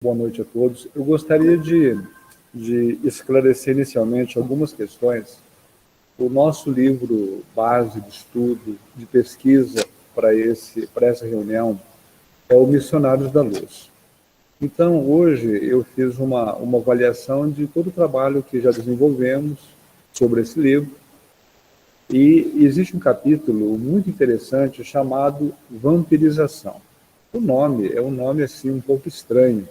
Boa noite a todos. Eu gostaria de esclarecer inicialmente algumas questões. O nosso livro base de estudo, de pesquisa para essa reunião é o Missionários da Luz. Então, hoje eu fiz uma avaliação de todo o trabalho que já desenvolvemos sobre esse livro, e existe um capítulo muito interessante chamado Vampirização. O nome é um nome assim um pouco estranho,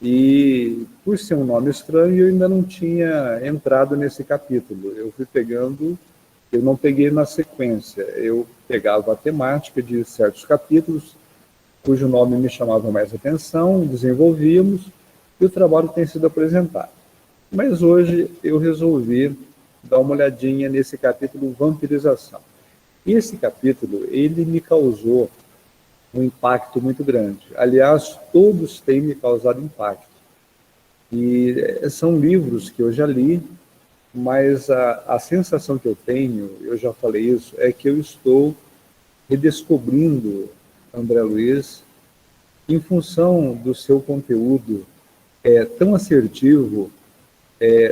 e por ser um nome estranho eu ainda não tinha entrado nesse capítulo. Eu fui pegando, eu não peguei na sequência, eu pegava a temática de certos capítulos cujo nome me chamava mais atenção, desenvolvíamos, e o trabalho tem sido apresentado. Mas hoje eu resolvi dar uma olhadinha nesse capítulo Vampirização. E esse capítulo, ele me causou um impacto muito grande. Aliás, todos têm me causado impacto. E são livros que eu já li, mas a sensação que eu tenho, eu já falei isso, é que eu estou redescobrindo André Luiz em função do seu conteúdo tão assertivo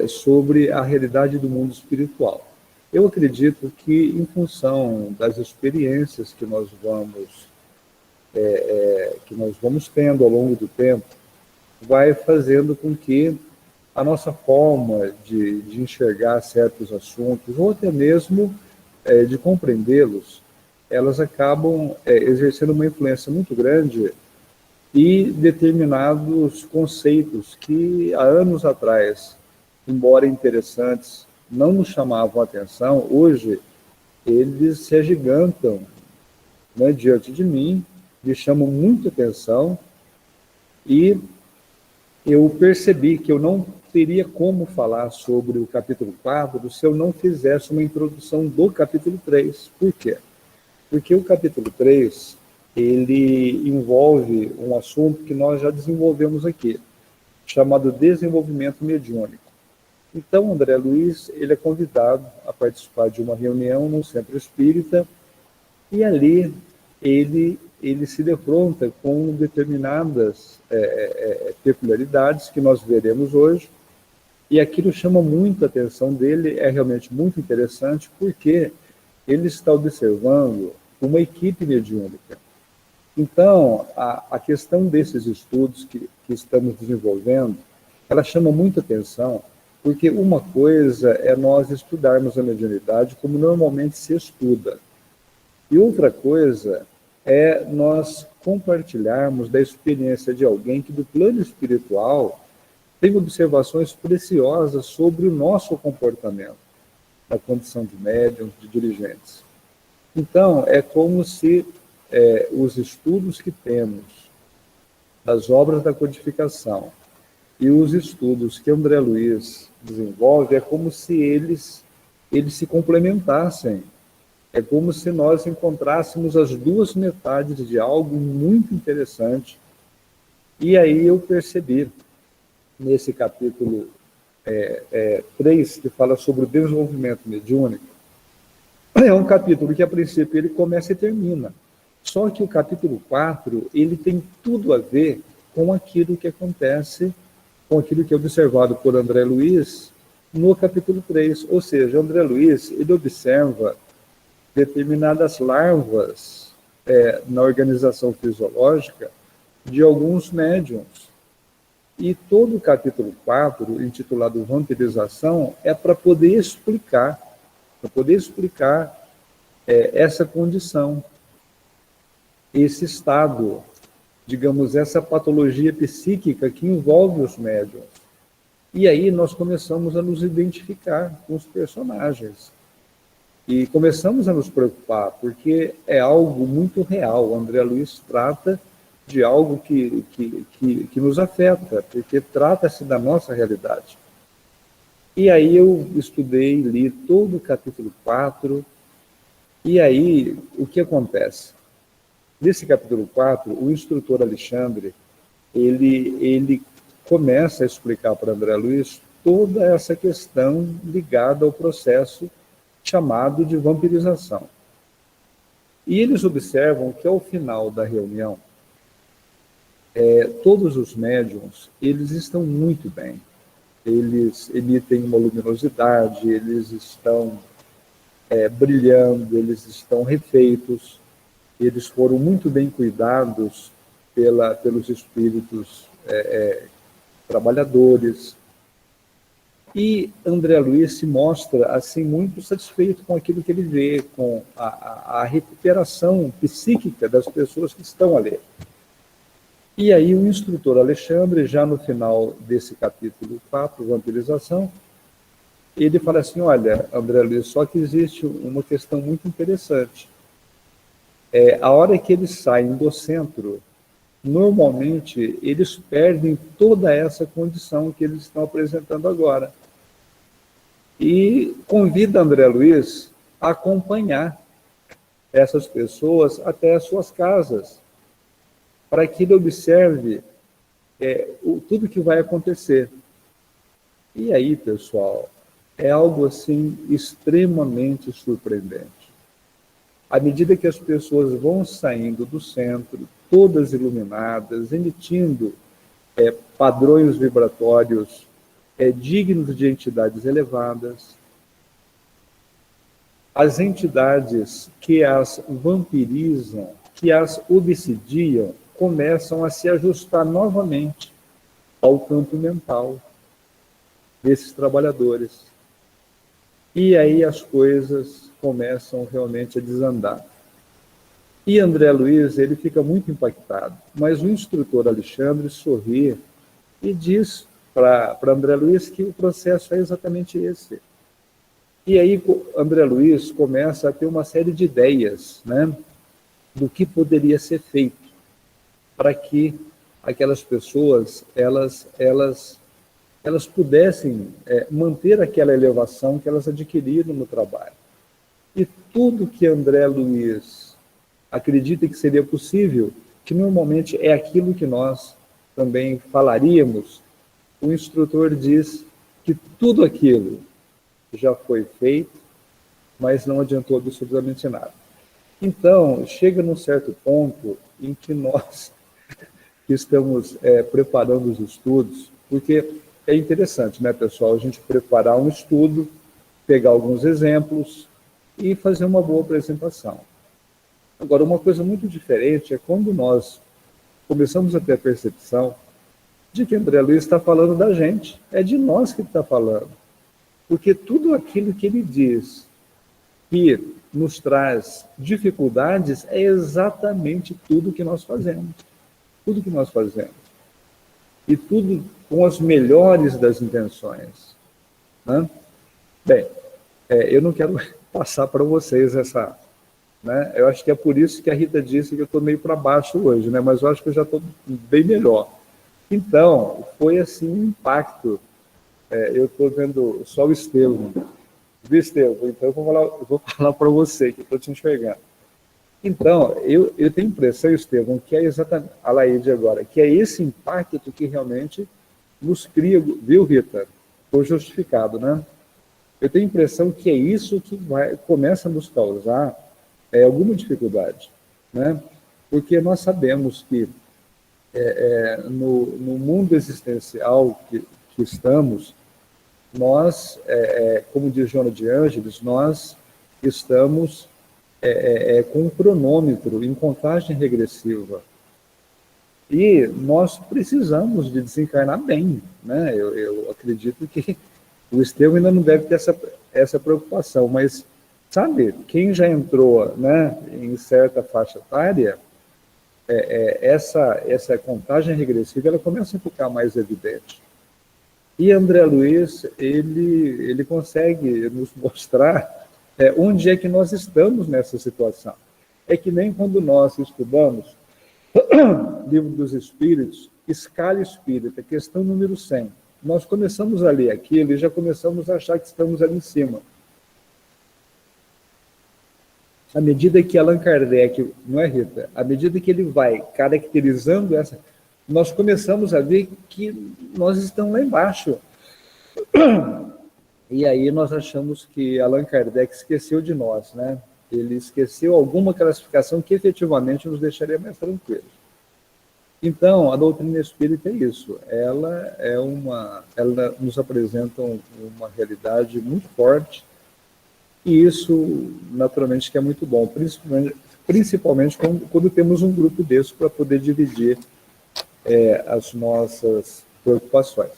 sobre a realidade do mundo espiritual. Eu acredito que, em função das experiências que nós vamos tendo ao longo do tempo, vai fazendo com que a nossa forma de enxergar certos assuntos, ou até mesmo de compreendê-los, elas acabam exercendo uma influência muito grande, e determinados conceitos que há anos atrás, embora interessantes, não nos chamavam a atenção, hoje eles se agigantam, né, diante de mim, me chamam muita atenção, e eu percebi que eu não teria como falar sobre o capítulo 4 se eu não fizesse uma introdução do capítulo 3. Por quê? Porque o capítulo 3, ele envolve um assunto que nós já desenvolvemos aqui, chamado desenvolvimento mediúnico. Então, André Luiz, ele é convidado a participar de uma reunião no Centro Espírita, e ali ele se defronta com determinadas peculiaridades que nós veremos hoje, e aquilo chama muito a atenção dele, é realmente muito interessante, porque ele está observando uma equipe mediúnica. Então, a questão desses estudos que estamos desenvolvendo, ela chama muita atenção, porque uma coisa é nós estudarmos a mediunidade como normalmente se estuda, e outra coisa é nós compartilharmos da experiência de alguém que, do plano espiritual, tem observações preciosas sobre o nosso comportamento, na condição de médiums, de dirigentes. Então, é como se os estudos que temos das obras da codificação e os estudos que André Luiz desenvolve, é como se eles se complementassem. É como se nós encontrássemos as duas metades de algo muito interessante. E aí eu percebi, nesse capítulo 3, que fala sobre o desenvolvimento mediúnico, é um capítulo que, a princípio, ele começa e termina. Só que o capítulo 4, ele tem tudo a ver com aquilo que acontece, com aquilo que é observado por André Luiz no capítulo 3. Ou seja, André Luiz, ele observa determinadas larvas na organização fisiológica de alguns médiums. E todo o capítulo 4, intitulado Vampirização, é para poder explicar essa condição, esse estado, digamos, essa patologia psíquica que envolve os médiums. E aí nós começamos a nos identificar com os personagens. E começamos a nos preocupar, porque é algo muito real. O André Luiz trata de algo que nos afeta, porque trata-se da nossa realidade. E aí eu estudei, li todo o capítulo 4, e aí o que acontece? Nesse capítulo 4, o instrutor Alexandre, ele começa a explicar para André Luiz toda essa questão ligada ao processo chamado de vampirização. E eles observam que, ao final da reunião, Todos os médiums, eles estão muito bem. Eles emitem uma luminosidade, eles estão brilhando, eles estão refeitos, eles foram muito bem cuidados pelos espíritos trabalhadores. E André Luiz se mostra assim muito satisfeito com aquilo que ele vê, com a recuperação psíquica das pessoas que estão ali. E aí o instrutor Alexandre, já no final desse capítulo 4, vampirização, ele fala assim, olha, André Luiz, só que existe uma questão muito interessante. A hora que eles saem do centro, normalmente eles perdem toda essa condição que eles estão apresentando agora. E convida André Luiz a acompanhar essas pessoas até as suas casas, para que ele observe tudo que vai acontecer. E aí, pessoal, é algo assim extremamente surpreendente. À medida que as pessoas vão saindo do centro, todas iluminadas, emitindo padrões vibratórios dignos de entidades elevadas, as entidades que as vampirizam, que as obsidiam, começam a se ajustar novamente ao campo mental desses trabalhadores. E aí as coisas começam realmente a desandar. E André Luiz, ele fica muito impactado, mas o instrutor Alexandre sorri e diz para André Luiz que o processo é exatamente esse. E aí André Luiz começa a ter uma série de ideias, né, do que poderia ser feito para que aquelas pessoas elas pudessem manter aquela elevação que elas adquiriram no trabalho. E tudo que André Luiz acredita que seria possível, que normalmente é aquilo que nós também falaríamos, o instrutor diz que tudo aquilo já foi feito, mas não adiantou absolutamente nada. Então, chega num certo ponto em que nós que estamos preparando os estudos, porque é interessante, né, pessoal, a gente preparar um estudo, pegar alguns exemplos e fazer uma boa apresentação. Agora, uma coisa muito diferente é quando nós começamos a ter a percepção de que André Luiz está falando da gente, é de nós que ele está falando. Porque tudo aquilo que ele diz que nos traz dificuldades é exatamente tudo que nós fazemos. Tudo que nós fazemos. E tudo com as melhores das intenções. Né? Bem, eu não quero passar para vocês essa... Né? Eu acho que é por isso que a Rita disse que eu estou meio para baixo hoje, né? Mas eu acho que eu já estou bem melhor. Então, foi assim um impacto. Eu estou vendo só o Estevão. Viu, Estevão? Então eu vou falar para você, que estou te enxergando. Então, eu tenho a impressão, Estevão, que é exatamente, a Laíde agora, que é esse impacto que realmente nos cria, viu, Rita? Foi justificado, né? Eu tenho a impressão que é isso que começa a nos causar alguma dificuldade, né? Porque nós sabemos que no mundo existencial que estamos, nós, como diz Joana de Ângeles, nós estamos com um cronômetro em contagem regressiva. E nós precisamos de desencarnar bem, né? Eu acredito que o Estevão ainda não deve ter essa preocupação, mas, sabe, quem já entrou, né, em certa faixa etária, essa contagem regressiva ela começa a ficar mais evidente. E André Luiz, ele consegue nos mostrar onde é que nós estamos nessa situação. É que nem quando nós estudamos Livro dos Espíritos, Escala Espírita, questão número 100. Nós começamos a ler aquilo e já começamos a achar que estamos ali em cima. À medida que Allan Kardec, não é, Rita? À medida que ele vai caracterizando essa, nós começamos a ver que nós estamos lá embaixo. E aí nós achamos que Allan Kardec esqueceu de nós, né? Ele esqueceu alguma classificação que efetivamente nos deixaria mais tranquilos. Então, a doutrina espírita é isso. Ela nos apresenta uma realidade muito forte, e isso, naturalmente, que é muito bom, principalmente quando temos um grupo desse para poder dividir as nossas preocupações.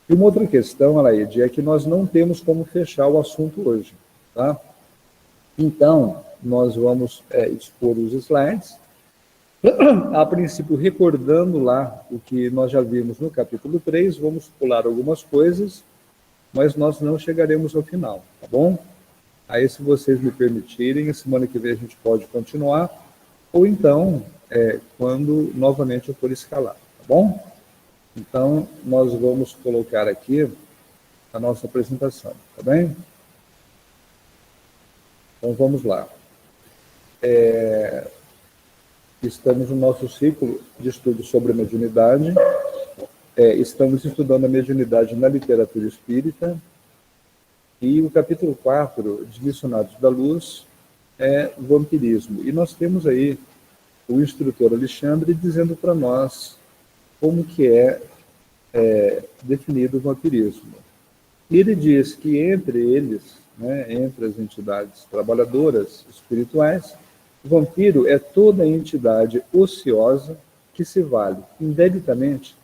E uma outra questão, Alaide, é que nós não temos como fechar o assunto hoje, tá? Então, nós vamos expor os slides, a princípio recordando lá o que nós já vimos no capítulo 3, vamos pular algumas coisas, mas nós não chegaremos ao final, tá bom? Aí, se vocês me permitirem, a semana que vem a gente pode continuar, ou então, quando novamente eu for escalar, tá bom? Então, nós vamos colocar aqui a nossa apresentação, tá bem? Então, vamos lá. Estamos no nosso ciclo de estudo sobre a mediunidade. Estamos estudando a mediunidade na literatura espírita. E o capítulo 4 de Missionários da Luz é vampirismo. E nós temos aí o instrutor Alexandre dizendo para nós como que é definido o vampirismo. E ele diz que entre eles, né, entre as entidades trabalhadoras espirituais, o vampiro é toda entidade ociosa que se vale indebitamente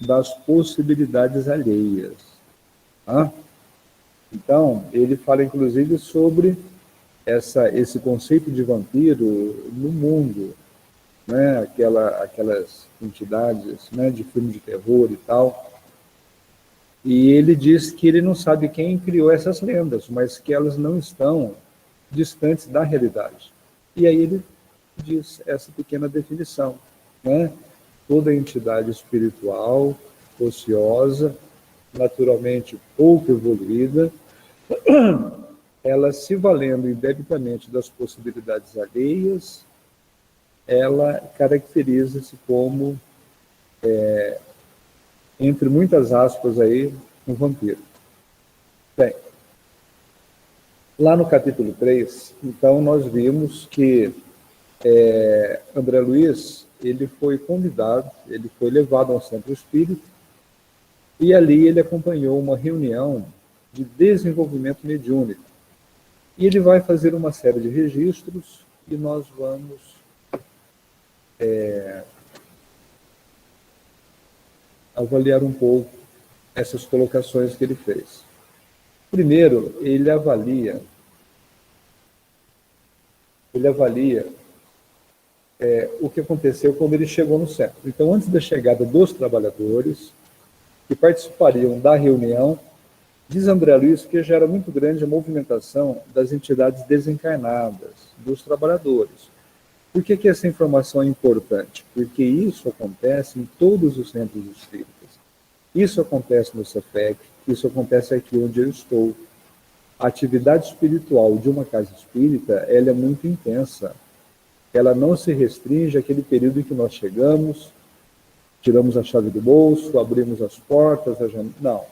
das possibilidades alheias. Tá? Então, ele fala inclusive sobre esse conceito de vampiro no mundo, né? Aquelas entidades, né, de filme de terror e tal. E ele diz que ele não sabe quem criou essas lendas, mas que elas não estão distantes da realidade. E aí ele diz essa pequena definição, né? Toda entidade espiritual, ociosa, naturalmente pouco evoluída, ela se valendo indebitamente das possibilidades alheias, ela caracteriza-se como, entre muitas aspas aí, um vampiro. Bem, lá no capítulo 3, então, nós vimos que André Luiz, ele foi convidado, ele foi levado ao centro espírita, e ali ele acompanhou uma reunião de desenvolvimento mediúnico. E ele vai fazer uma série de registros, e nós vamos avaliar um pouco essas colocações que ele fez. Primeiro, ele avalia o que aconteceu quando ele chegou no centro. Então, antes da chegada dos trabalhadores que participariam da reunião, diz André Luiz que já era muito grande a movimentação das entidades desencarnadas, dos trabalhadores. Por que essa informação é importante? Porque isso acontece em todos os centros espíritas. Isso acontece no CEFEC, isso acontece aqui onde eu estou. A atividade espiritual de uma casa espírita, ela é muito intensa. Ela não se restringe àquele período em que nós chegamos, tiramos a chave do bolso, abrimos as portas, não.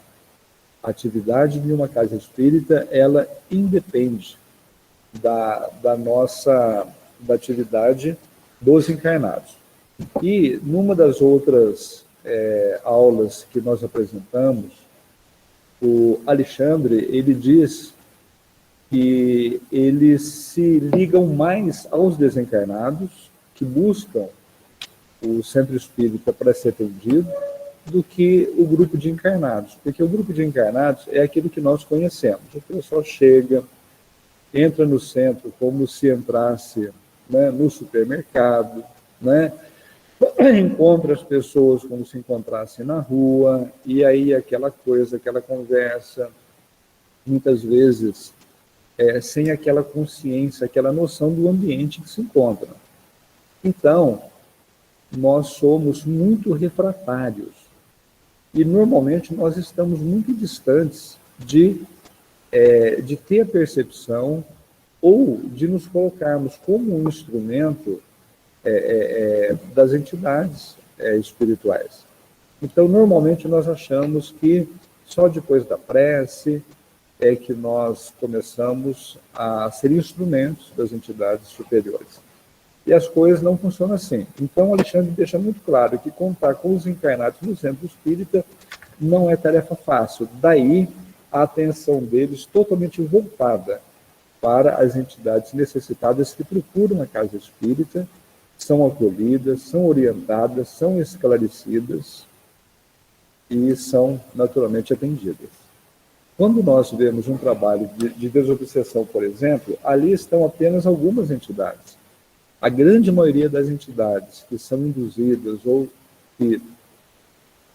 A atividade de uma casa espírita, ela independe da atividade dos encarnados. E numa das outras aulas que nós apresentamos, o Alexandre, ele diz que eles se ligam mais aos desencarnados, que buscam o centro espírita para ser atendido, do que o grupo de encarnados. Porque o grupo de encarnados é aquilo que nós conhecemos. O pessoal chega, entra no centro como se entrasse, né, no supermercado, né? Encontra as pessoas como se encontrasse na rua, e aí aquela coisa, aquela conversa, muitas vezes sem aquela consciência, aquela noção do ambiente que se encontra. Então, nós somos muito refratários, e normalmente nós estamos muito distantes de ter a percepção ou de nos colocarmos como um instrumento das entidades espirituais. Então, normalmente nós achamos que só depois da prece é que nós começamos a ser instrumentos das entidades superiores. E as coisas não funcionam assim. Então, Alexandre deixa muito claro que contar com os encarnados no centro espírita não é tarefa fácil. Daí, a atenção deles totalmente voltada para as entidades necessitadas que procuram a casa espírita, são acolhidas, são orientadas, são esclarecidas e são naturalmente atendidas. Quando nós vemos um trabalho de desobsessão, por exemplo, ali estão apenas algumas entidades. A grande maioria das entidades que são induzidas ou que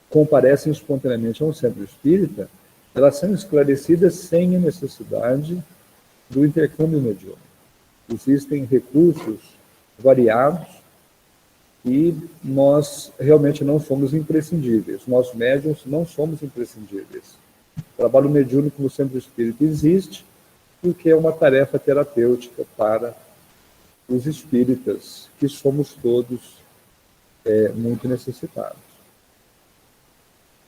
comparecem espontaneamente a um centro espírita, elas são esclarecidas sem a necessidade do intercâmbio mediúnico. Existem recursos variados e nós realmente não somos imprescindíveis. Nós médiuns não somos imprescindíveis. O trabalho mediúnico no centro espírita existe porque é uma tarefa terapêutica para os espíritas, que somos todos muito necessitados.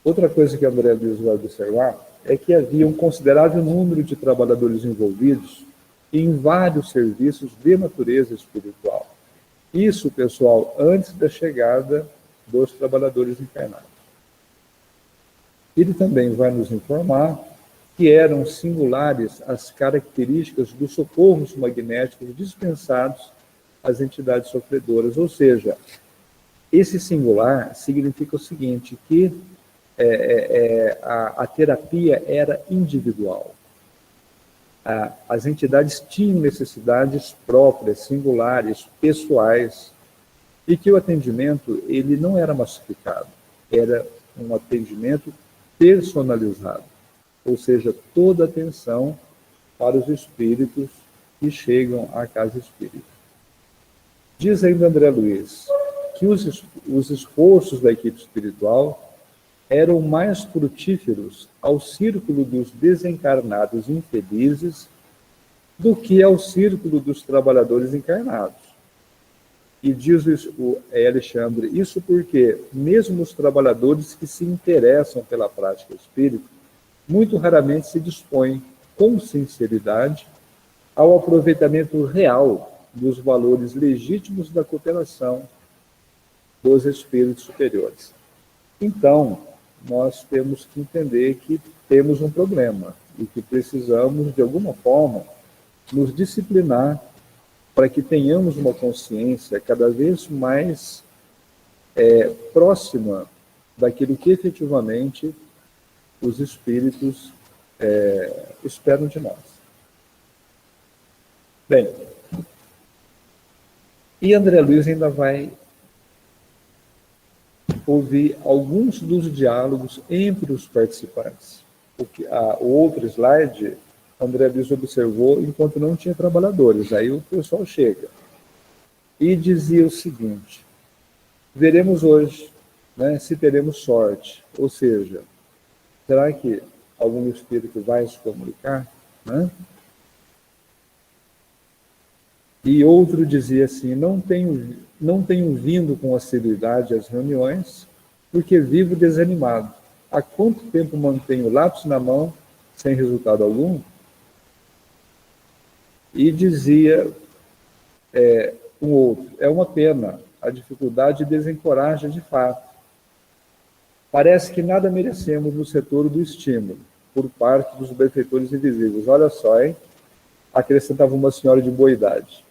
Outra coisa que André Luiz vai observar é que havia um considerável número de trabalhadores envolvidos em vários serviços de natureza espiritual. Isso, pessoal, antes da chegada dos trabalhadores encarnados. Ele também vai nos informar que eram singulares as características dos socorros magnéticos dispensados às entidades sofredoras. Ou seja, esse singular significa o seguinte, que a terapia era individual. As entidades tinham necessidades próprias, singulares, pessoais, e que o atendimento ele não era massificado, era um atendimento personalizado, ou seja, toda atenção para os espíritos que chegam à casa espírita. Diz ainda André Luiz que os esforços da equipe espiritual eram mais frutíferos ao círculo dos desencarnados infelizes do que ao círculo dos trabalhadores encarnados. E diz o Alexandre, isso porque mesmo os trabalhadores que se interessam pela prática espírita, muito raramente se dispõem, com sinceridade, ao aproveitamento real dos valores legítimos da cooperação dos espíritos superiores. Então, nós temos que entender que temos um problema e que precisamos, de alguma forma, nos disciplinar para que tenhamos uma consciência cada vez mais próxima daquilo que efetivamente os espíritos esperam de nós. Bem, e André Luiz ainda vai ouvir alguns dos diálogos entre os participantes. O outro slide, André Luiz observou enquanto não tinha trabalhadores. Aí o pessoal chega e dizia o seguinte: veremos hoje, né, se teremos sorte. Ou seja, será que algum espírito vai se comunicar? Né? E outro dizia assim: não tenho vindo com assiduidade às reuniões, porque vivo desanimado. Há quanto tempo mantenho o lápis na mão, sem resultado algum? E dizia um outro: é uma pena, a dificuldade desencoraja de fato. Parece que nada merecemos no setor do estímulo, por parte dos benfeitores invisíveis. Olha só, hein? Acrescentava uma senhora de boa idade.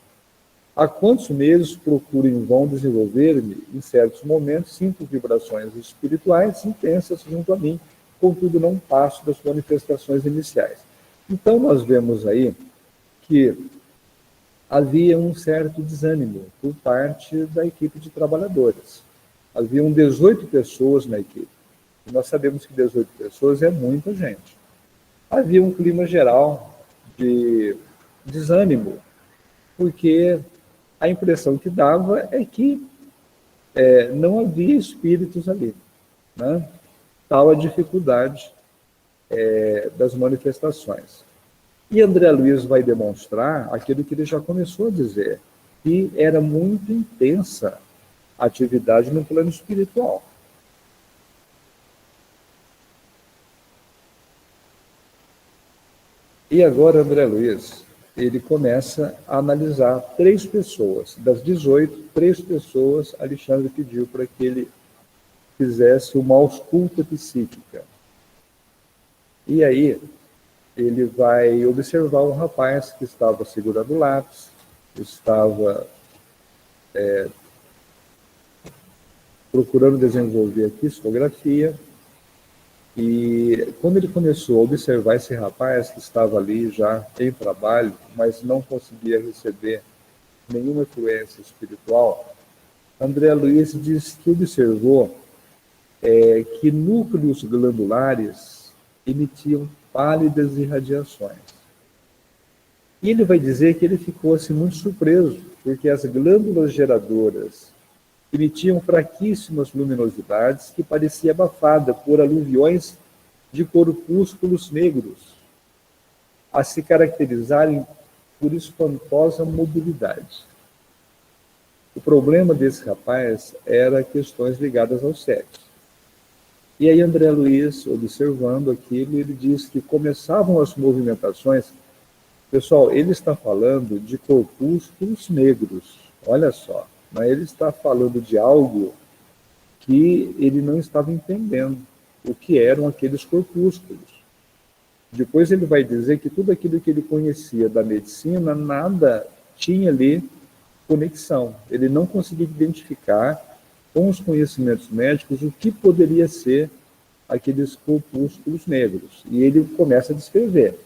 Há quantos meses procuro em vão desenvolver-me? Em certos momentos sinto vibrações espirituais intensas junto a mim, contudo não passo das manifestações iniciais. Então nós vemos aí que havia um certo desânimo por parte da equipe de trabalhadores. Haviam 18 pessoas na equipe. E nós sabemos que 18 pessoas é muita gente. Havia um clima geral de desânimo, porque a impressão que dava é que não havia espíritos ali, né? Tal a dificuldade das manifestações. E André Luiz vai demonstrar aquilo que ele já começou a dizer, que era muito intensa a atividade no plano espiritual. E agora, André Luiz ele começa a analisar 3 pessoas. Das 18, 3 pessoas, Alexandre pediu para que ele fizesse uma ausculta psíquica. E aí, ele vai observar um rapaz que estava segurando o lápis, estava procurando desenvolver a psicografia, e quando ele começou a observar esse rapaz que estava ali já em trabalho, mas não conseguia receber nenhuma influência espiritual, André Luiz diz que observou que núcleos glandulares emitiam pálidas irradiações. E ele vai dizer que ele ficou assim, muito surpreso, porque as glândulas geradoras emitiam fraquíssimas luminosidades que parecia abafada por aluviões de corpúsculos negros, a se caracterizarem por espantosa mobilidade. O problema desse rapaz era questões ligadas ao sexo. E aí André Luiz, observando aquilo, ele diz que começavam as movimentações. Pessoal, ele está falando de corpúsculos negros, olha só, mas ele está falando de algo que ele não estava entendendo, o que eram aqueles corpúsculos. Depois ele vai dizer que tudo aquilo que ele conhecia da medicina, nada tinha ali conexão. Ele não conseguia identificar com os conhecimentos médicos o que poderia ser aqueles corpúsculos negros. E ele começa a descrever.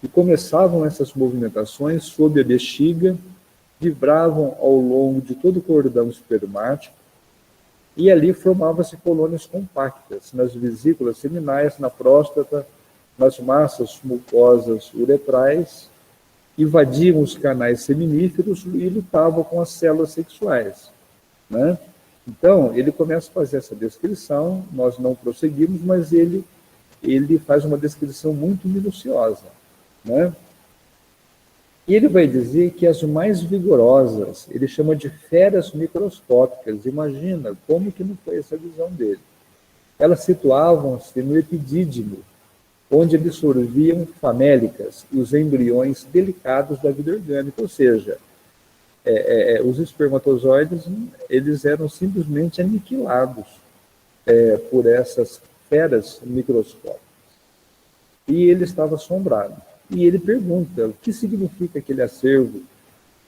E começavam essas movimentações sob a bexiga, vibravam ao longo de todo o cordão espermático, e ali formavam-se colônias compactas nas vesículas seminais, na próstata, nas massas mucosas uretrais, invadiam os canais seminíferos e lutavam com as células sexuais, né? Então, ele começa a fazer essa descrição, nós não prosseguimos, mas ele faz uma descrição muito minuciosa, né? E ele vai dizer que as mais vigorosas, ele chama de feras microscópicas. Imagina como que não foi essa visão dele. Elas situavam-se no epidídimo, onde absorviam famélicas, os embriões delicados da vida orgânica, ou seja, os espermatozoides, eles eram simplesmente aniquilados por essas feras microscópicas. E ele estava assombrado. E ele pergunta, o que significa aquele acervo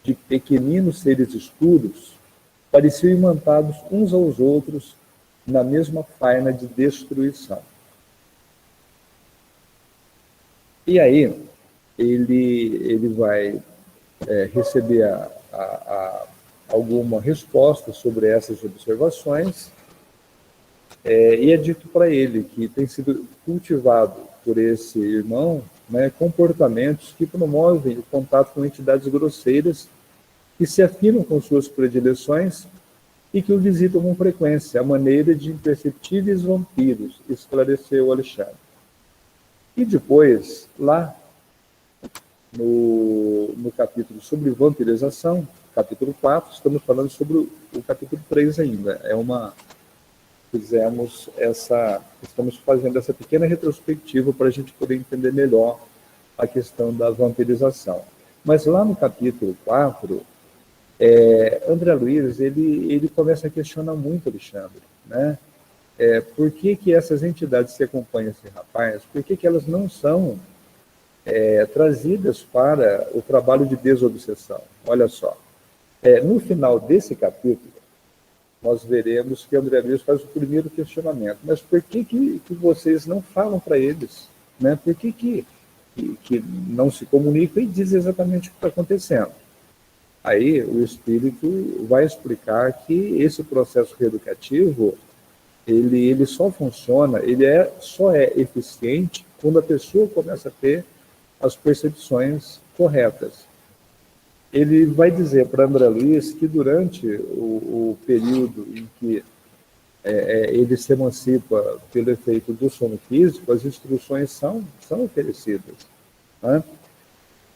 de pequeninos seres escuros, pareciam imantados uns aos outros na mesma faina de destruição. E aí, ele vai receber alguma resposta sobre essas observações, e é dito para ele que tem sido cultivado por esse irmão, né, comportamentos que promovem o contato com entidades grosseiras que se afinam com suas predileções e que o visitam com frequência, à maneira de imperceptíveis vampiros, esclareceu Alexandre. E depois, lá no capítulo sobre vampirização, capítulo 4, estamos falando sobre o capítulo 3 ainda. Estamos fazendo essa pequena retrospectiva para a gente poder entender melhor a questão da vampirização. Mas lá no capítulo 4, André Luiz, ele começa a questionar muito Alexandre, né? Por que essas entidades que acompanham esse rapaz, por que elas não são trazidas para o trabalho de desobsessão? Olha só, no final desse capítulo, nós veremos que André Luiz faz o primeiro questionamento. Mas por que vocês não falam para eles? Né? Por que não se comunicam e dizem exatamente o que está acontecendo? Aí o Espírito vai explicar que esse processo reeducativo, ele só funciona, só é eficiente quando a pessoa começa a ter as percepções corretas. Ele vai dizer para André Luiz que durante o período em que ele se emancipa pelo efeito do sono físico, as instruções são oferecidas, né?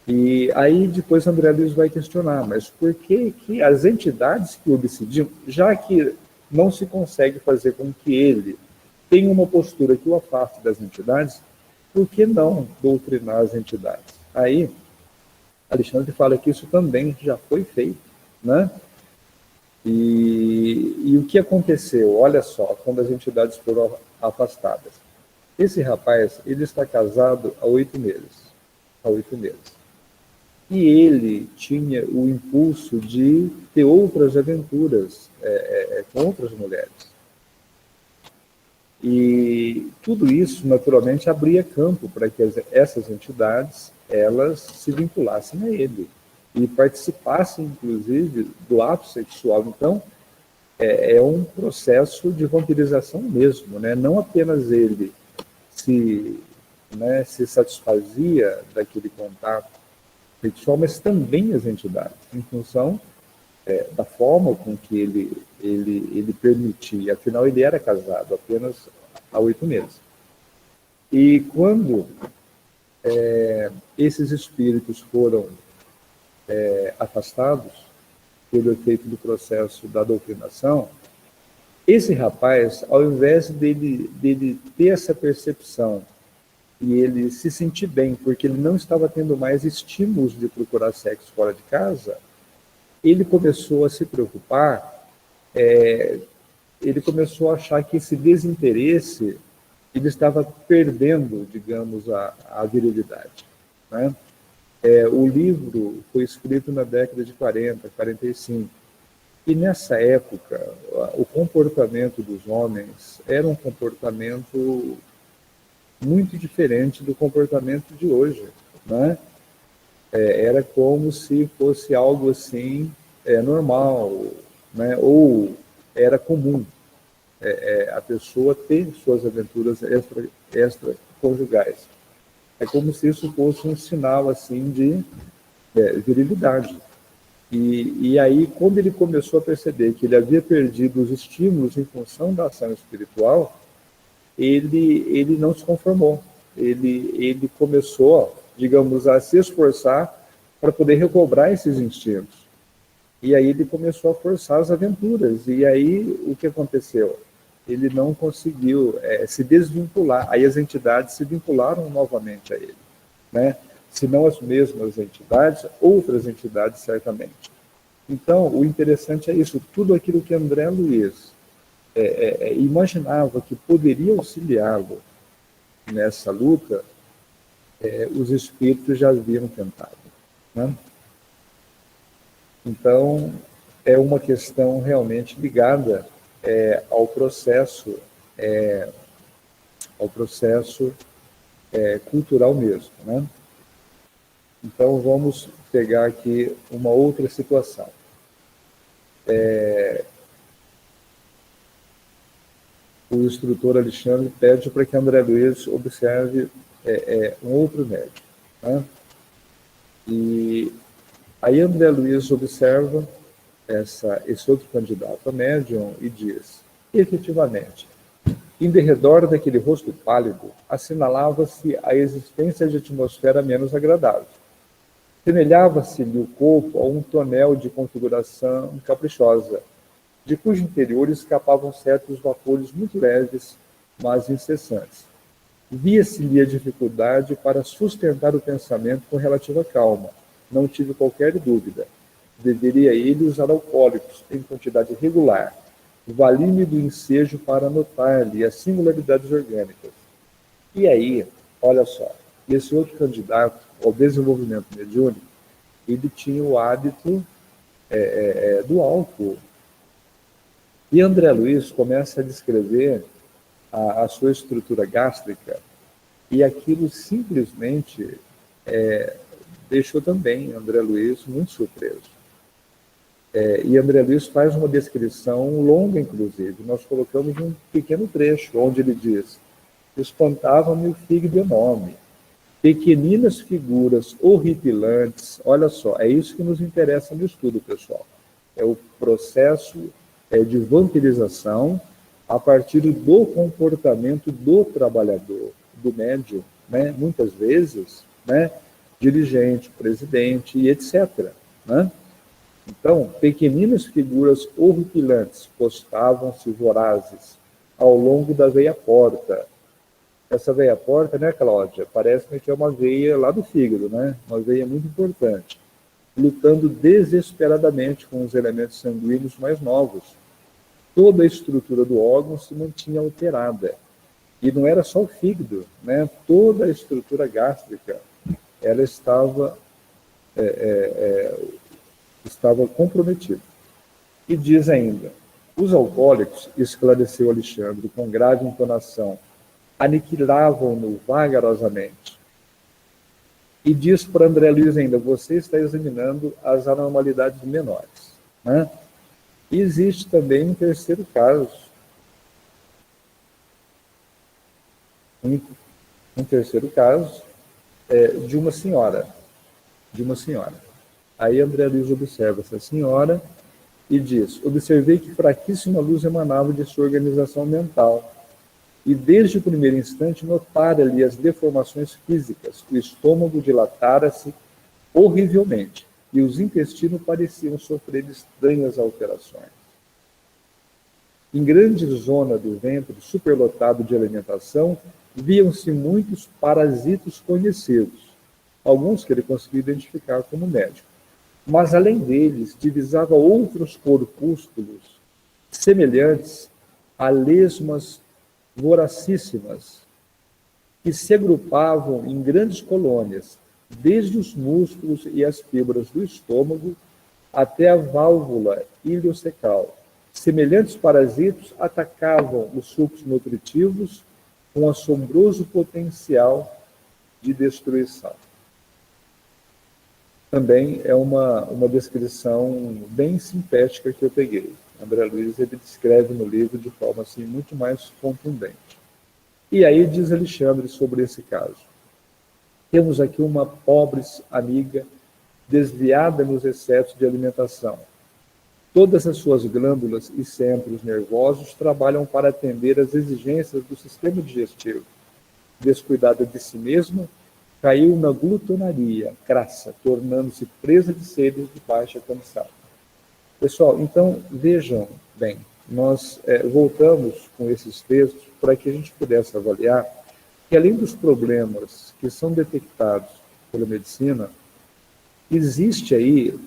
E aí depois André Luiz vai questionar, mas por que as entidades que o obsidiam, já que não se consegue fazer com que ele tenha uma postura que o afaste das entidades, por que não doutrinar as entidades? Aí Alexandre fala que isso também já foi feito, né? E o que aconteceu? Olha só, quando as entidades foram afastadas. Esse rapaz, ele está casado há 8 meses. Há 8 meses. E ele tinha o impulso de ter outras aventuras com outras mulheres. E tudo isso, naturalmente, abria campo para que essas entidades elas se vinculassem a ele e participassem, inclusive, do ato sexual. Então, é um processo de vampirização mesmo, né? Não apenas ele se satisfazia daquele contato sexual, mas também as entidades, em função da forma com que ele permitia. Afinal, ele era casado apenas há 8 meses. E quando esses espíritos foram afastados pelo efeito do processo da doutrinação, esse rapaz, ao invés dele ter essa percepção e ele se sentir bem, porque ele não estava tendo mais estímulos de procurar sexo fora de casa, ele começou a se preocupar, ele começou a achar que esse desinteresse ele estava perdendo, digamos, a virilidade, né? O livro foi escrito na década de 40, 45, e nessa época o comportamento dos homens era um comportamento muito diferente do comportamento de hoje, né? Era como se fosse algo assim normal, né? Ou era comum a pessoa ter suas aventuras extraconjugais. É como se isso fosse um sinal assim de virilidade. E aí, quando ele começou a perceber que ele havia perdido os estímulos em função da ação espiritual, ele não se conformou. Ele começou, digamos, a se esforçar para poder recobrar esses instintos. E aí ele começou a forçar as aventuras. E aí o que aconteceu? Ele não conseguiu se desvincular. Aí as entidades se vincularam novamente a ele, né? Se não as mesmas entidades, outras entidades certamente. Então, o interessante é isso. Tudo aquilo que André Luiz imaginava que poderia auxiliá-lo nessa luta, os espíritos já haviam tentado, né? Então, é uma questão realmente ligada ao processo cultural mesmo, né? Então, vamos pegar aqui uma outra situação. O instrutor Alexandre pede para que André Luiz observe um outro médium, né? E aí André Luiz observa esse outro candidato a médium e diz, efetivamente, em derredor daquele rosto pálido, assinalava-se a existência de atmosfera menos agradável. Semelhava-se-lhe o corpo a um tonel de configuração caprichosa, de cujo interior escapavam certos vapores muito leves, mas incessantes. Via-se-lhe a dificuldade para sustentar o pensamento com relativa calma. Não tive qualquer dúvida. Deveria ele usar alcoólicos em quantidade regular. Vali-me do ensejo para notar-lhe as singularidades orgânicas. E aí, olha só, esse outro candidato ao desenvolvimento mediúnico, ele tinha o hábito do álcool. E André Luiz começa a descrever a sua estrutura gástrica, e aquilo simplesmente deixou também André Luiz muito surpreso. E André Luiz faz uma descrição longa, inclusive. Nós colocamos um pequeno trecho, onde ele diz: espantava-me o fígado enorme, pequeninas figuras horripilantes. Olha só, é isso que nos interessa no estudo, pessoal. É o processo de vampirização a partir do comportamento do trabalhador, do médium, né? Muitas vezes, né? Dirigente, presidente e etc., né? Então, pequeninas figuras horripilantes postavam-se vorazes ao longo da veia porta. Essa veia porta, né, Cláudia? Parece-me que é uma veia lá do fígado, né? Uma veia muito importante. lutando desesperadamente com os elementos sanguíneos mais novos. Toda a estrutura do órgão se mantinha alterada. E não era só o fígado, né? Toda a estrutura gástrica, ela estava comprometida. E diz ainda, os alcoólicos, esclareceu Alexandre com grave entonação, aniquilavam-no vagarosamente. E diz para André Luiz ainda, você está examinando as anormalidades menores. Né? E existe também um terceiro caso. Um terceiro caso de uma senhora. Aí André Luiz observa essa senhora e diz, observei que fraquíssima luz emanava de sua organização mental. E desde o primeiro instante notara-lhe as deformações físicas, o estômago dilatara-se horrivelmente, e os intestinos pareciam sofrer estranhas alterações. Em grande zona do ventre, superlotado de alimentação, viam-se muitos parasitos conhecidos, alguns que ele conseguiu identificar como médico. Mas, além deles, divisava outros corpúsculos semelhantes a lesmas voracíssimas, que se agrupavam em grandes colônias, desde os músculos e as fibras do estômago até a válvula iliocecal. Semelhantes parasitos atacavam os sucos nutritivos com assombroso potencial de destruição. Também é uma descrição bem sintética que eu peguei. André Luiz ele descreve no livro de forma assim, muito mais contundente. E aí diz Alexandre sobre esse caso. Temos aqui uma pobre amiga desviada nos excessos de alimentação. Todas as suas glândulas e centros nervosos trabalham para atender às exigências do sistema digestivo. Descuidada de si mesma, caiu na glutonaria crassa, tornando-se presa de sedes de baixa condição. Pessoal, então, vejam bem, nós voltamos com esses textos para que a gente pudesse avaliar que, além dos problemas que são detectados pela medicina, existe aí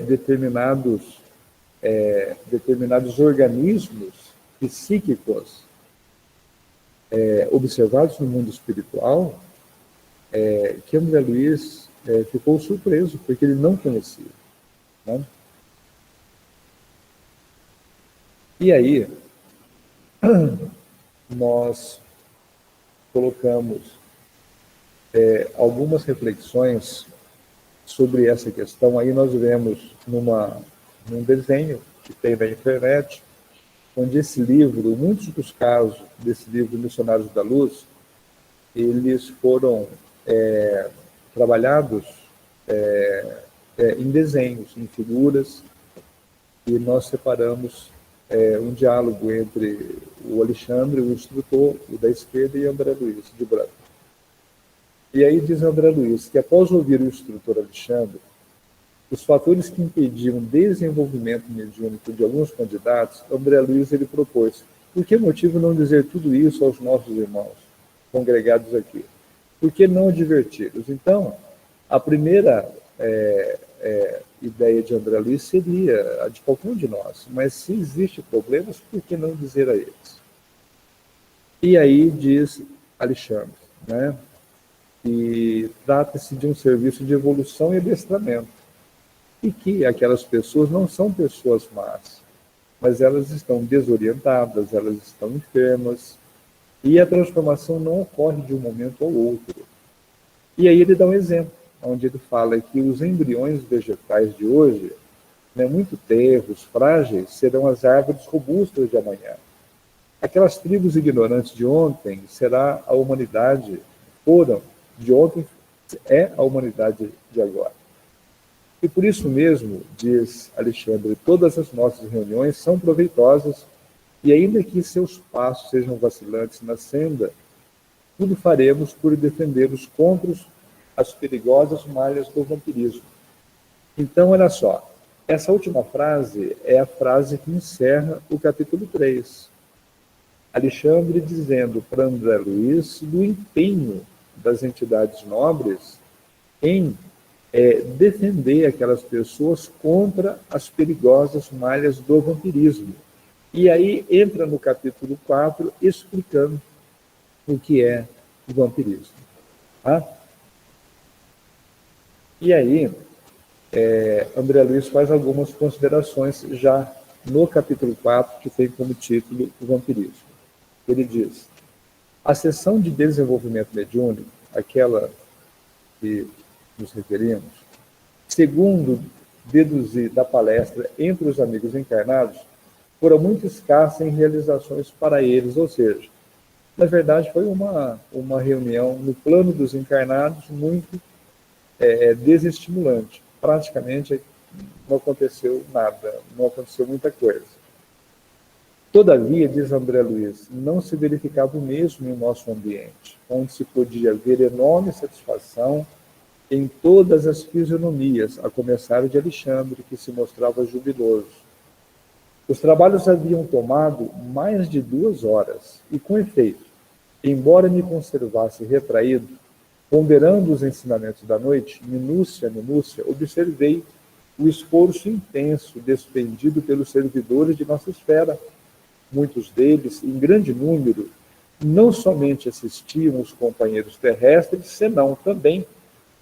determinados organismos psíquicos observados no mundo espiritual que André Luiz ficou surpreso, porque ele não conhecia. Né? E aí, nós colocamos algumas reflexões sobre essa questão. Aí nós vemos num desenho que tem na internet, onde esse livro, muitos dos casos desse livro Missionários da Luz, eles foram trabalhados em desenhos, em figuras, e nós separamos um diálogo entre o Alexandre, o instrutor, o da esquerda, e André Luiz, de branco. E aí diz André Luiz que, após ouvir o instrutor Alexandre, os fatores que impediam o desenvolvimento mediúnico de alguns candidatos, André Luiz ele propôs, por que motivo não dizer tudo isso aos nossos irmãos congregados aqui? Por que não adverti-los? Então, a primeira ideia de André Luiz seria a de qualquer um de nós, mas se existem problemas, por que não dizer a eles? E aí diz Alexandre, né, que trata-se de um serviço de evolução e adestramento, e que aquelas pessoas não são pessoas más, mas elas estão desorientadas, elas estão enfermas, e a transformação não ocorre de um momento ao outro. E aí ele dá um exemplo, onde ele fala que os embriões vegetais de hoje, né, muito tenros, frágeis, serão as árvores robustas de amanhã. Aquelas tribos ignorantes de ontem será a humanidade, de ontem é a humanidade de agora. E por isso mesmo, diz Alexandre, todas as nossas reuniões são proveitosas, e ainda que seus passos sejam vacilantes na senda, tudo faremos por defender-os contra as perigosas malhas do vampirismo. Então, olha só, essa última frase é a frase que encerra o capítulo 3. Alexandre dizendo para André Luiz do empenho das entidades nobres em defender aquelas pessoas contra as perigosas malhas do vampirismo. E aí entra no capítulo 4 explicando o que é o vampirismo. Tá? E aí, André Luiz faz algumas considerações já no capítulo 4, que tem como título o vampirismo. Ele diz: a sessão de desenvolvimento mediúnico, aquela que nos referimos, segundo deduzir da palestra entre os amigos encarnados, fora muito escassa em realizações para eles, ou seja, na verdade foi uma reunião no plano dos encarnados muito desestimulante. Praticamente não aconteceu nada, não aconteceu muita coisa. Todavia, diz André Luiz, não se verificava o mesmo em nosso ambiente, onde se podia ver enorme satisfação em todas as fisionomias, a começar de Alexandre, que se mostrava jubiloso. Os trabalhos haviam tomado mais de 2 horas, e com efeito, embora me conservasse retraído, ponderando os ensinamentos da noite, minúcia a minúcia, observei o esforço intenso despendido pelos servidores de nossa esfera. Muitos deles, em grande número, não somente assistiam os companheiros terrestres, senão também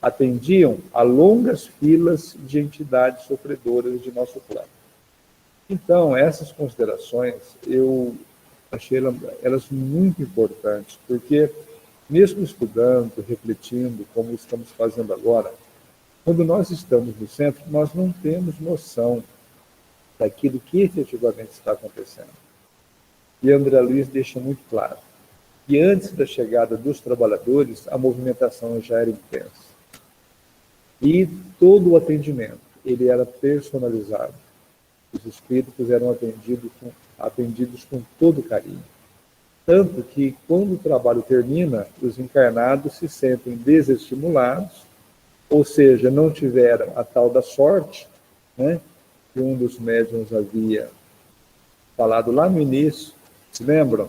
atendiam a longas filas de entidades sofredoras de nosso plano. Então, essas considerações, eu achei elas muito importantes, porque mesmo estudando, refletindo, como estamos fazendo agora, quando nós estamos no centro, nós não temos noção daquilo que efetivamente está acontecendo. E André Luiz deixa muito claro que antes da chegada dos trabalhadores, a movimentação já era intensa. E todo o atendimento, ele era personalizado. Os espíritos eram atendidos com todo carinho. Tanto que, quando o trabalho termina, os encarnados se sentem desestimulados, ou seja, não tiveram a tal da sorte, né, que um dos médiuns havia falado lá no início, se lembram?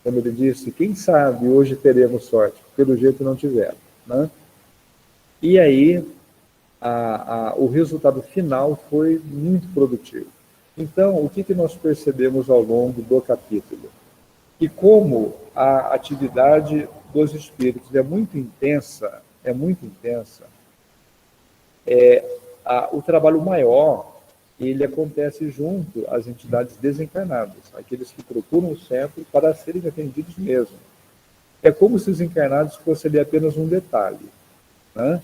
Quando ele disse, quem sabe hoje teremos sorte, pelo jeito não tiveram. Né? E aí, o resultado final foi muito produtivo. Então, o que nós percebemos ao longo do capítulo? Que como a atividade dos espíritos é muito intensa, o trabalho maior, ele acontece junto às entidades desencarnadas, aqueles que procuram o centro para serem atendidos mesmo. É como se os encarnados fossem ali apenas um detalhe. Né?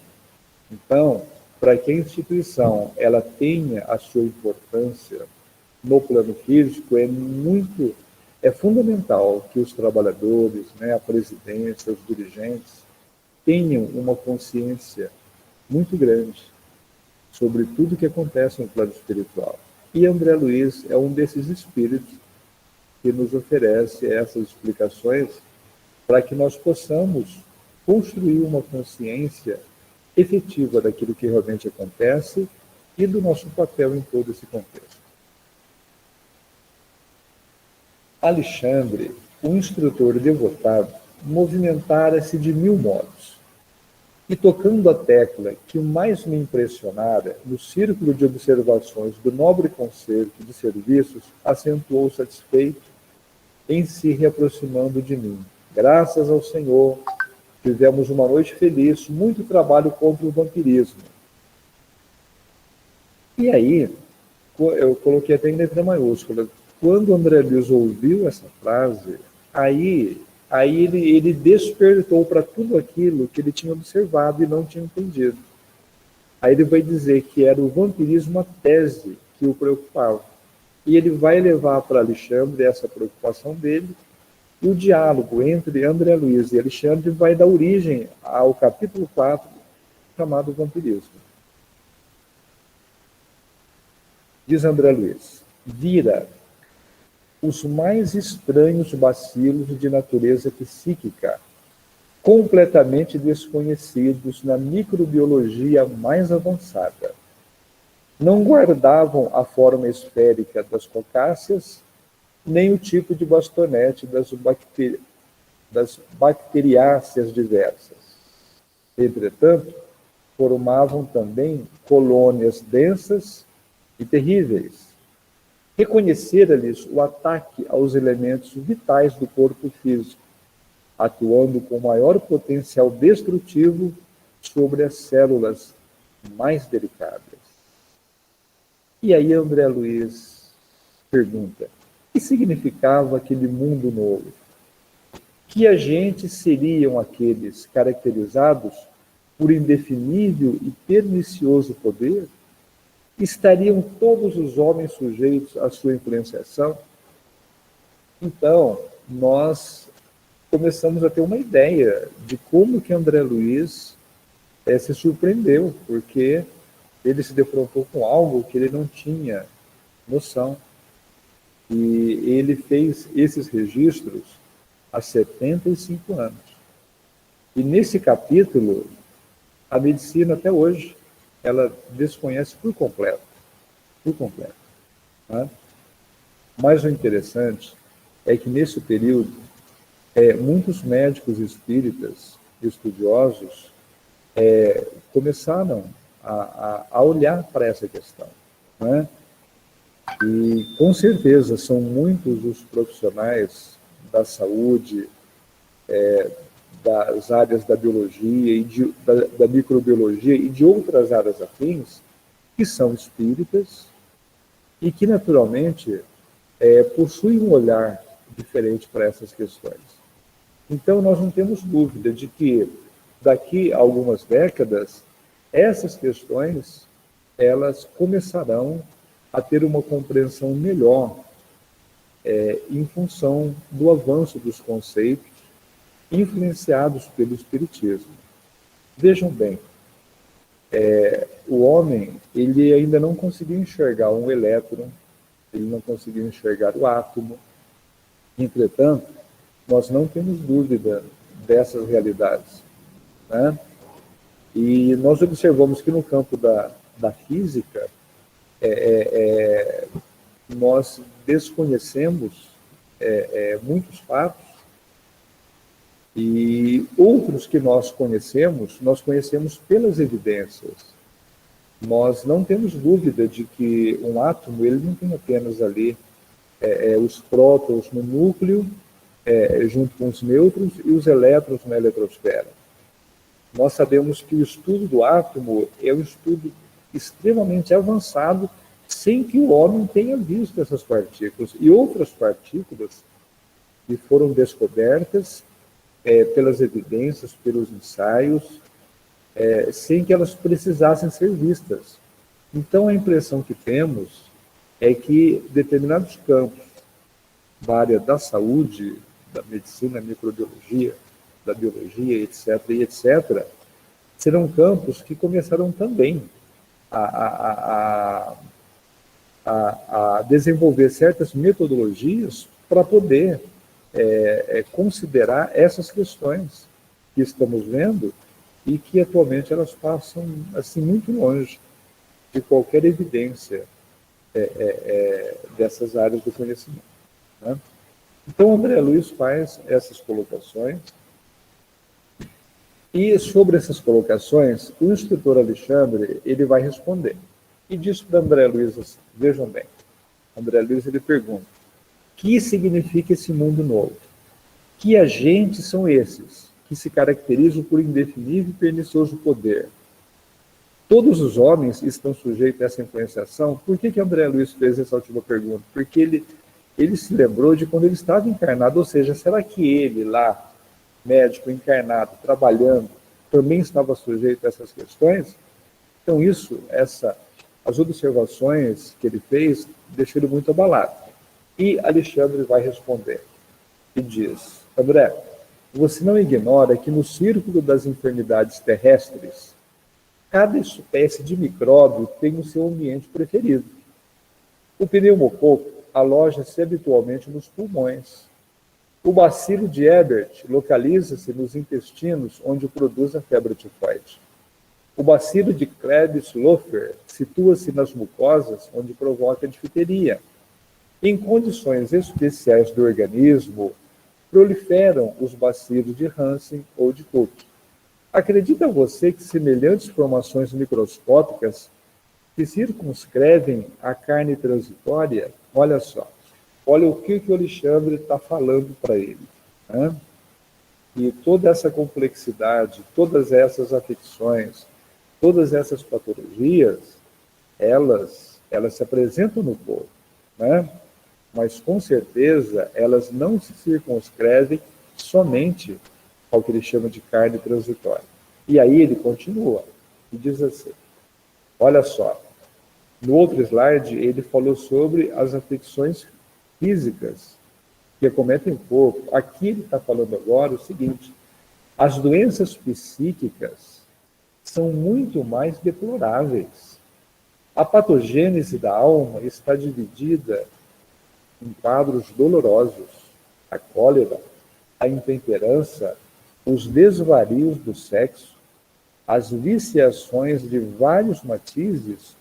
Então, para que a instituição ela tenha a sua importância no plano físico, é fundamental que os trabalhadores, né, a presidência, os dirigentes, tenham uma consciência muito grande sobre tudo que acontece no plano espiritual. E André Luiz é um desses espíritos que nos oferece essas explicações para que nós possamos construir uma consciência efetiva daquilo que realmente acontece e do nosso papel em todo esse contexto. Alexandre, o instrutor devotado, movimentara-se de 1000 modos. E tocando a tecla que mais me impressionara, no círculo de observações do nobre concerto de serviços, acentuou satisfeito em se reaproximando de mim. Graças ao Senhor, tivemos uma noite feliz, muito trabalho contra o vampirismo. E aí, eu coloquei até em letra maiúscula, quando André Luiz ouviu essa frase, aí ele despertou para tudo aquilo que ele tinha observado e não tinha entendido. Aí ele vai dizer que era o vampirismo a tese que o preocupava. E ele vai levar para Alexandre essa preocupação dele, e o diálogo entre André Luiz e Alexandre vai dar origem ao capítulo 4, chamado Vampirismo. Diz André Luiz, vira os mais estranhos bacilos de natureza psíquica, completamente desconhecidos na microbiologia mais avançada. Não guardavam a forma esférica das cocáceas, nem o tipo de bastonete das bacteriáceas diversas. Entretanto, formavam também colônias densas e terríveis. Reconhecera-lhes o ataque aos elementos vitais do corpo físico, atuando com maior potencial destrutivo sobre as células mais delicadas. E aí André Luiz pergunta: o que significava aquele mundo novo? Que agentes seriam aqueles caracterizados por indefinível e pernicioso poder? Estariam todos os homens sujeitos à sua influenciação? Então, nós começamos a ter uma ideia de como que André Luiz se surpreendeu, porque ele se defrontou com algo que ele não tinha noção. E ele fez esses registros há 75 anos. E nesse capítulo, a medicina até hoje, ela desconhece por completo. Por completo. Tá? Mas o interessante é que nesse período, muitos médicos espíritas, estudiosos, começaram a olhar para essa questão. Né? E, com certeza, são muitos os profissionais da saúde, das áreas da biologia, e da microbiologia e de outras áreas afins, que são espíritas e que, naturalmente, possuem um olhar diferente para essas questões. Então, nós não temos dúvida de que, daqui a algumas décadas, essas questões elas começarão a ter uma compreensão melhor em função do avanço dos conceitos influenciados pelo Espiritismo. Vejam bem, o homem ele ainda não conseguiu enxergar um elétron, ele não conseguiu enxergar o átomo. Entretanto, nós não temos dúvida dessas realidades. Né? E nós observamos que no campo da física, nós desconhecemos muitos fatos, e outros que nós conhecemos pelas evidências. Nós não temos dúvida de que um átomo ele não tem apenas ali os prótons no núcleo, junto com os nêutrons, e os elétrons na eletrosfera. Nós sabemos que o estudo do átomo é um estudo extremamente avançado, sem que o homem tenha visto essas partículas. E outras partículas que foram descobertas pelas evidências, pelos ensaios, sem que elas precisassem ser vistas. Então, a impressão que temos é que determinados campos da área da saúde, da medicina, microbiologia, da biologia, etc., serão campos que começarão também a desenvolver certas metodologias para poder considerar essas questões que estamos vendo e que atualmente elas passam assim muito longe de qualquer evidência dessas áreas do conhecimento. Né? Então, André Luiz faz essas colocações, e sobre essas colocações, o instrutor Alexandre ele vai responder. E diz para André Luiz assim, vejam bem, André Luiz ele pergunta: o que significa esse mundo novo? Que agentes são esses que se caracterizam por indefinível e pernicioso poder? Todos os homens estão sujeitos a essa influenciação? Por que André Luiz fez essa última pergunta? Porque ele se lembrou de quando ele estava encarnado, ou seja, será que ele lá, médico encarnado, trabalhando, também estava sujeito a essas questões? Então as observações que ele fez deixaram muito abalado. E Alexandre vai responder e diz: André, você não ignora que no círculo das enfermidades terrestres, cada espécie de micróbio tem o seu ambiente preferido. O pneumococo aloja-se habitualmente nos pulmões. O bacilo de Ebert localiza-se nos intestinos, onde produz a febre tifoide. O bacilo de Klebsiella situa-se nas mucosas, onde provoca a difteria. Em condições especiais do organismo, proliferam os bacilos de Hansen ou de Koch. Acredita você que semelhantes formações microscópicas que circunscrevem a carne transitória? Olha só, olha o que o Alexandre está falando para ele, né? E toda essa complexidade, todas essas afecções, todas essas patologias, elas se apresentam no corpo, né? Mas com certeza elas não se circunscrevem somente ao que ele chama de carne transitória. E aí ele continua e diz assim, olha só, no outro slide ele falou sobre as afecções físicas que acometem o corpo. Aqui ele está falando agora o seguinte, as doenças psíquicas são muito mais deploráveis. A patogênese da alma está dividida em quadros dolorosos, a cólera, a intemperança, os desvarios do sexo, as viciações de vários matizes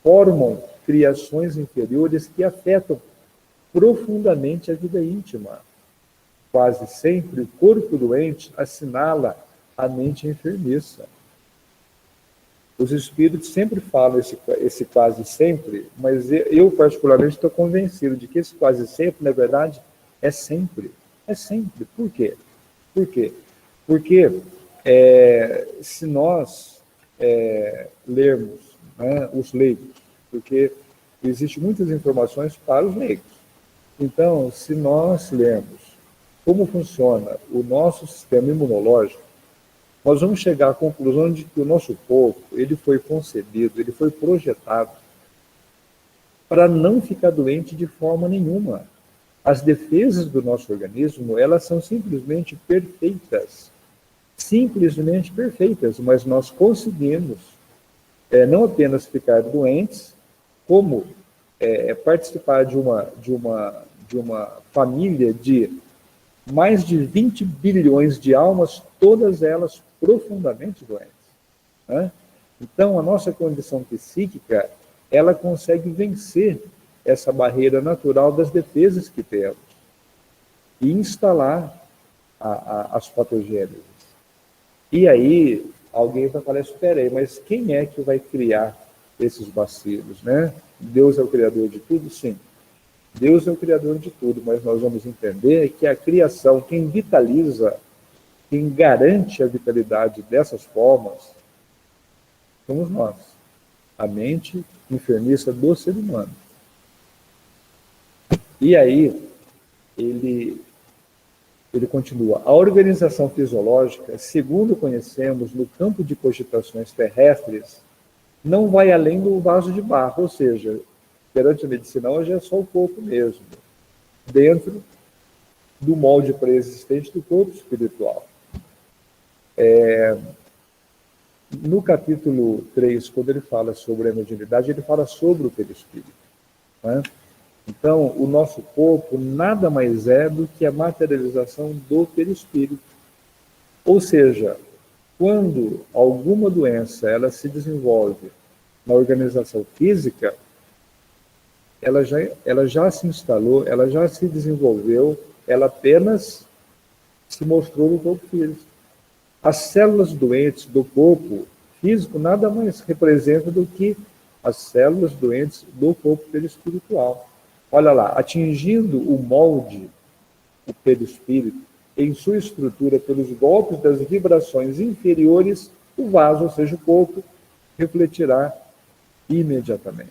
formam criações inferiores que afetam profundamente a vida íntima. Quase sempre o corpo doente assinala a mente enfermiça. Os espíritos sempre falam esse quase sempre, mas eu particularmente estou convencido de que esse quase sempre, na verdade, é sempre. É sempre. Por quê? Por quê? Porque se nós lermos, né, os leigos, porque existem muitas informações para os leigos. Então, se nós lermos como funciona o nosso sistema imunológico, nós vamos chegar à conclusão de que o nosso corpo, ele foi concebido, ele foi projetado para não ficar doente de forma nenhuma. As defesas do nosso organismo, elas são simplesmente perfeitas. Simplesmente perfeitas, mas nós conseguimos não apenas ficar doentes, como participar de uma família de mais de 20 bilhões de almas, todas elas profundamente doentes, né? Então, a nossa condição psíquica, ela consegue vencer essa barreira natural das defesas que temos e instalar as patogêneses. E aí, alguém vai falar, espera aí, mas quem é que vai criar esses bacilos, né? Deus é o criador de tudo? Sim. Deus é o criador de tudo, mas nós vamos entender que a criação, quem vitaliza, quem garante a vitalidade dessas formas, somos nós, a mente enfermiça do ser humano. E aí, ele continua, a organização fisiológica, segundo conhecemos no campo de cogitações terrestres, não vai além do vaso de barro, ou seja, perante a medicina hoje é só o corpo mesmo, dentro do molde pré-existente do corpo espiritual. No capítulo 3, quando ele fala sobre a mediunidade, ele fala sobre o perispírito, né? Então, o nosso corpo nada mais é do que a materialização do perispírito. Ou seja, quando alguma doença ela se desenvolve na organização física, ela já se instalou, ela já se desenvolveu, ela apenas se mostrou no corpo físico. As células doentes do corpo físico nada mais representam do que as células doentes do corpo perispiritual. Olha lá, atingindo o molde, o perispírito, em sua estrutura pelos golpes das vibrações inferiores, o vaso, ou seja, o corpo, refletirá imediatamente.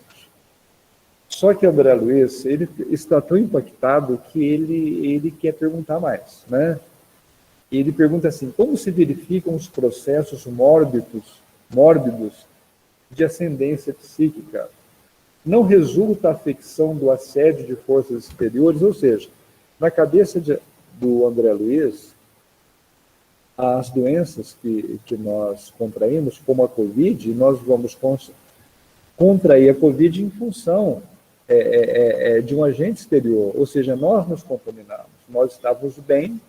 Só que André Luiz, ele está tão impactado que ele quer perguntar mais, né? Ele pergunta assim, como se verificam os processos mórbidos de ascendência psíquica? Não resulta a afecção do assédio de forças exteriores? Ou seja, na cabeça do André Luiz, as doenças que nós contraímos, como a Covid, nós vamos contrair a Covid em função de um agente exterior, ou seja, nós nos contaminamos. Nós estávamos bem,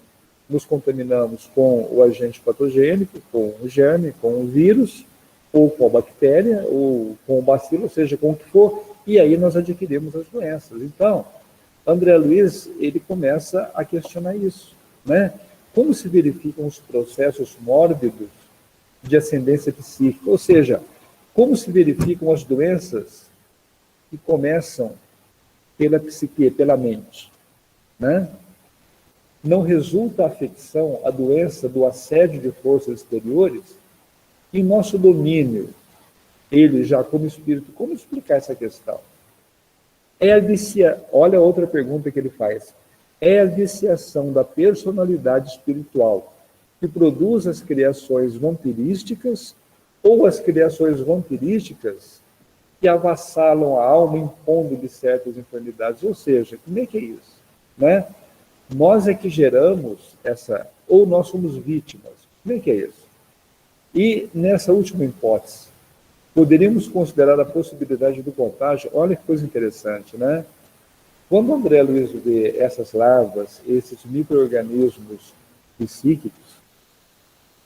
nos contaminamos com o agente patogênico, com o germe, com o vírus, ou com a bactéria, ou com o bacilo, ou seja, com o que for, e aí nós adquirimos as doenças. Então, André Luiz, ele começa a questionar isso, né? Como se verificam os processos mórbidos de ascendência psíquica, ou seja, como se verificam as doenças que começam pela psique, pela mente, né? Não resulta a afecção, a doença do assédio de forças exteriores em nosso domínio. Ele já como espírito, como explicar essa questão? Olha outra pergunta que ele faz. É a viciação da personalidade espiritual que produz as criações vampirísticas ou as criações vampirísticas que avassalam a alma impondo-lhe certas enfermidades? Ou seja, como é que é isso? Né? Nós é que geramos essa, ou nós somos vítimas. Como é que é isso? E nessa última hipótese, poderíamos considerar a possibilidade do contágio. Olha que coisa interessante, né? Quando o André Luiz vê essas larvas, esses micro-organismos psíquicos,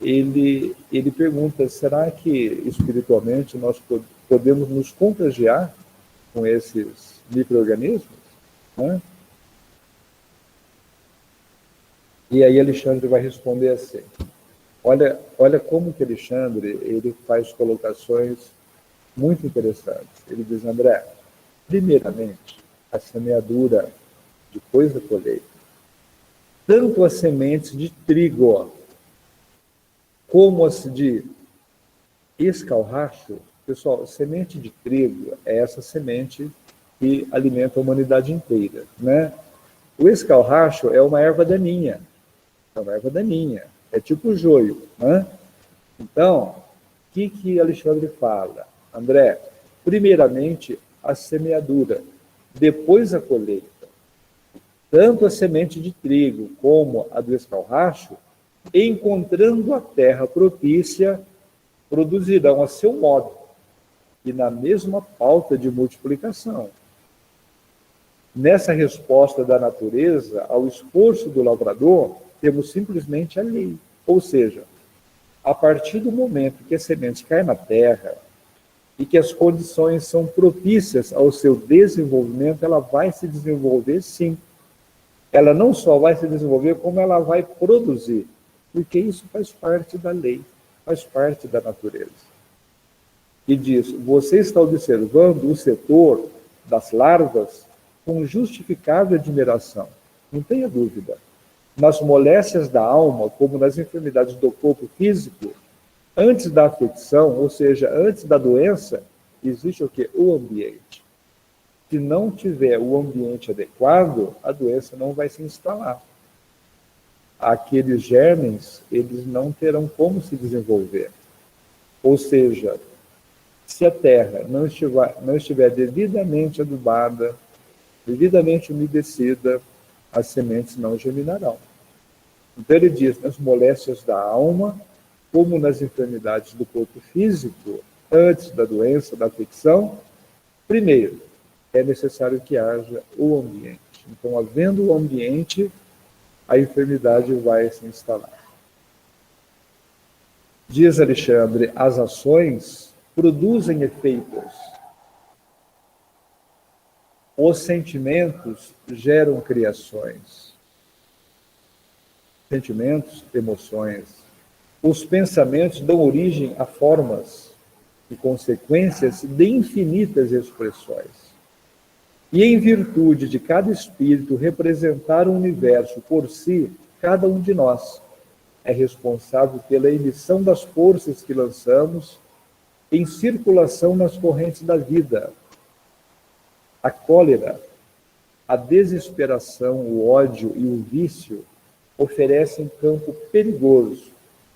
ele pergunta, será que espiritualmente nós podemos nos contagiar com esses micro-organismos? Né? E aí Alexandre vai responder assim. Olha como que Alexandre ele faz colocações muito interessantes. Ele diz, André, primeiramente, a semeadura, depois da colheita. Tanto as sementes de trigo como as de escalracho, pessoal, semente de trigo é essa semente que alimenta a humanidade inteira, né? O escalracho é uma erva daninha, é tipo o joio, né? Então, o que Alexandre fala? André, primeiramente a semeadura, depois a colheita. Tanto a semente de trigo como a do escalracho, encontrando a terra propícia, produzirão a seu modo e na mesma pauta de multiplicação. Nessa resposta da natureza ao esforço do lavrador, temos simplesmente a lei. Ou seja, a partir do momento que a semente cai na terra e que as condições são propícias ao seu desenvolvimento, ela vai se desenvolver sim. Ela não só vai se desenvolver, como ela vai produzir, porque isso faz parte da lei, faz parte da natureza. E diz, você está observando o setor das larvas com justificável admiração, não tenha dúvida. Nas moléstias da alma, como nas enfermidades do corpo físico, antes da afecção, ou seja, antes da doença, existe o quê? O ambiente. Se não tiver o ambiente adequado, a doença não vai se instalar. Aqueles germes, eles não terão como se desenvolver. Ou seja, se a terra não estiver devidamente adubada, devidamente umedecida, as sementes não germinarão. Então ele diz, nas moléstias da alma, como nas enfermidades do corpo físico, antes da doença, da afecção, primeiro, é necessário que haja o ambiente. Então, havendo o ambiente, a enfermidade vai se instalar. Diz Alexandre, as ações produzem efeitos. Os sentimentos geram criações. Sentimentos, emoções. Os pensamentos dão origem a formas e consequências de infinitas expressões. E em virtude de cada espírito representar o universo por si, cada um de nós é responsável pela emissão das forças que lançamos em circulação nas correntes da vida. A cólera, a desesperação, o ódio e o vício oferecem campo perigoso,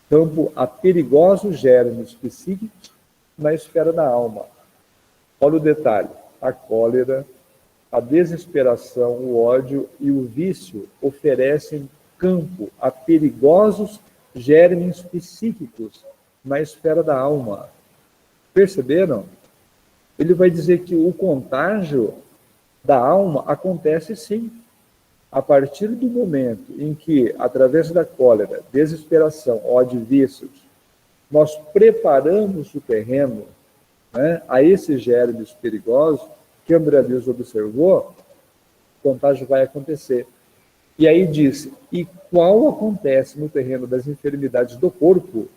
campo a perigosos germes psíquicos na esfera da alma. Olha o detalhe, a cólera, a desesperação, o ódio e o vício oferecem campo a perigosos germes psíquicos na esfera da alma. Perceberam? Ele vai dizer que o contágio da alma acontece sim. A partir do momento em que, através da cólera, desesperação, ódio e vícios, nós preparamos o terreno, né, a esses germes perigosos, que André Luiz observou, o contágio vai acontecer. E aí disse, e qual acontece no terreno das enfermidades do corpo,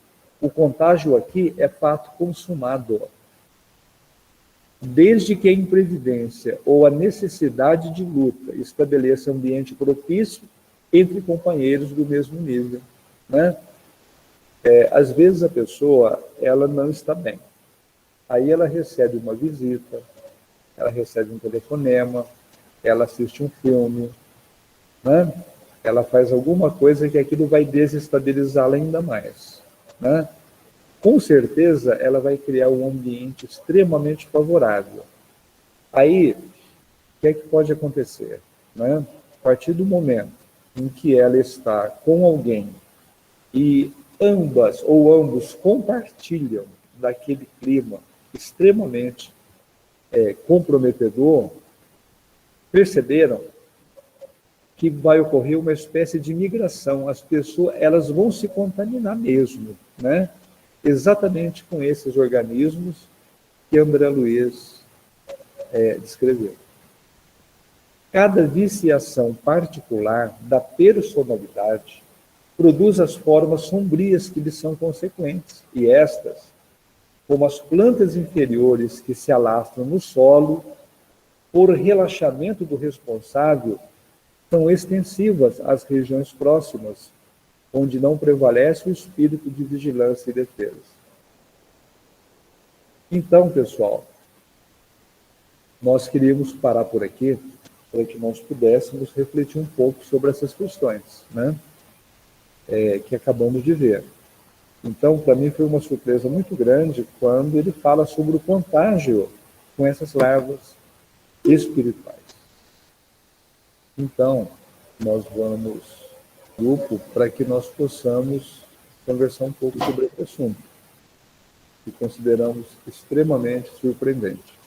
o contágio aqui é fato consumado. Desde que a imprevidência ou a necessidade de luta estabeleça ambiente propício entre companheiros do mesmo nível, né? Às vezes a pessoa, ela não está bem. Aí ela recebe uma visita, ela recebe um telefonema, ela assiste um filme, né? Ela faz alguma coisa que aquilo vai desestabilizá-la ainda mais, né? Com certeza ela vai criar um ambiente extremamente favorável. Aí, o que é que pode acontecer, né? A partir do momento em que ela está com alguém e ambas ou ambos compartilham daquele clima extremamente comprometedor, perceberam que vai ocorrer uma espécie de migração. As pessoas, elas vão se contaminar mesmo, né? Exatamente com esses organismos que André Luiz descreveu. Cada viciação particular da personalidade produz as formas sombrias que lhe são consequentes, e estas, como as plantas inferiores que se alastram no solo, por relaxamento do responsável, são extensivas às regiões próximas, onde não prevalece o espírito de vigilância e defesa. Então, pessoal, nós queríamos parar por aqui para que nós pudéssemos refletir um pouco sobre essas questões, né? Que acabamos de ver. Então, para mim foi uma surpresa muito grande quando ele fala sobre o contágio com essas larvas espirituais. Então, nós vamos grupo para que nós possamos conversar um pouco sobre esse assunto, que consideramos extremamente surpreendente.